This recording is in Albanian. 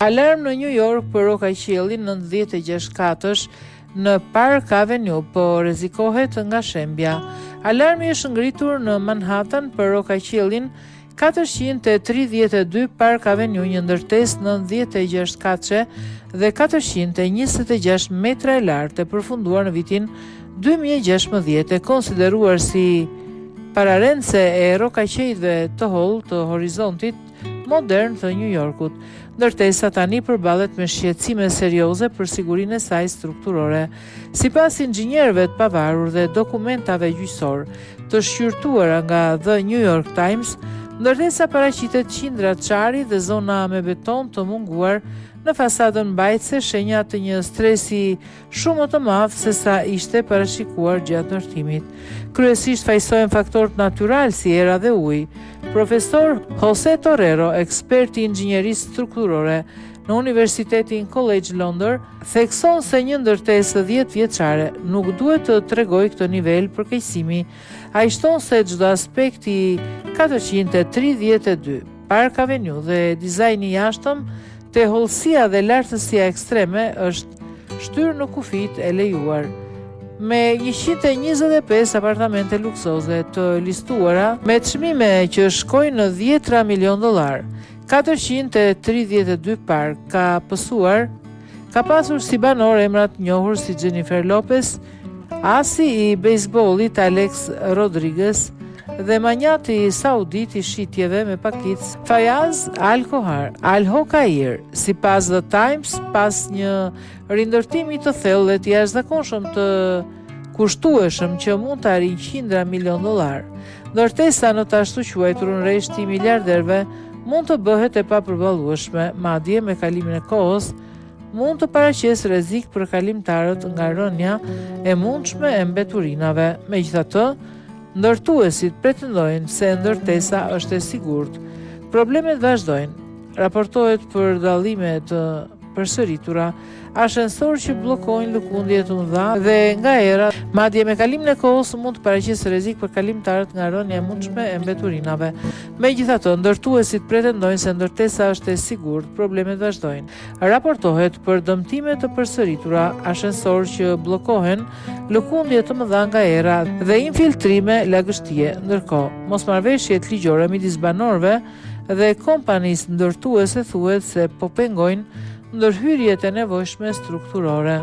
Alarm në New York për rokaqiellin 96 katësh në Park Avenue, po rrezikohet nga shembja. Alarmi është ngritur në Manhattan për rokaqiellin 432 Park Avenue, një ndërtesë 96 katëshe dhe 426 metra e lartë, e përfunduar në vitin 2016, e konsideruar si pararendse e rokaqejve të hollë të horizontit modern të New Yorkut. Ndërtesa tani përballet me shqetësime serioze për sigurinë e saj strukturore. Sipas inxhinierëve të pavarur dhe dokumentave gjyqësor të shqyrtuara nga The New York Times, ndërtesa paraqitet qindra çari dhe zona me beton të munguar në fasadën mbajtëse, shenja të një stresi shumë më të madh se sa ishte parashikuar gjatë ndërtimit. Kryesisht fajsohen faktorët natyralë si era dhe uji. Profesor Jose Torrero, ekspert i inxhinierisë strukturore në Universitetin College London, thekson se një ndërtesë 10 vjeçare nuk duhet të tregojë këtë nivel përkeqësimi. Ai shton se çdo aspekt i 432 Park Avenue dhe dizajni i jashtëm, te hollësia dhe lartësia ekstreme është shtyrë në kufit e lejuar. Me 125 apartamente luksoze të listuara me çmime që shkojnë në $10 milion, 432 park ka pësuar, ka pasur si banor emrat njohur si Jennifer Lopez, asi i bejsbollit Alex Rodriguez dhe manjati saudit i shitjeve me pakic Fayaz Al-Hokair. Sipas The Times, pas një rindërtimi të thellë dhe të jashtëzakonshëm të kushtueshëm që mund të arrijë $100 milion, ndërtesa në të ashtu quajturën rresht i miliarderëve mund të bëhet e papërballueshme, madje me kalimin e kohës mund të paraqesë rrezik për kalimtarët nga rënja e mundshme e mbeturinave. Megjithatë, ndërtuesit pretendojnë se ndërtesa është e sigurt. Problemet vazhdojnë. Raportohet për dallime të përsëritura, ascensor që bllokojnë lëkundje të mëdha dhe nga era, madje me kalimin e kohës mund të paraqesë rrezik për kalimtarët nga rënja e mundshme e mbeturinave. Megjithatë, ndërtuesit pretendojnë se ndërtesa është e sigurt. Problemet vazhdojnë. Raportohet për dëmtime të përsëritura, ascensor që bllokohen, lëkundje të mëdha nga era dhe infiltrime lagështie. Ndërkohë, mosmarrëveshjet ligjore midis banorëve dhe kompanisë ndërtuese thuhet se po pengojnë ndërhyrjet e nevojshme strukturore.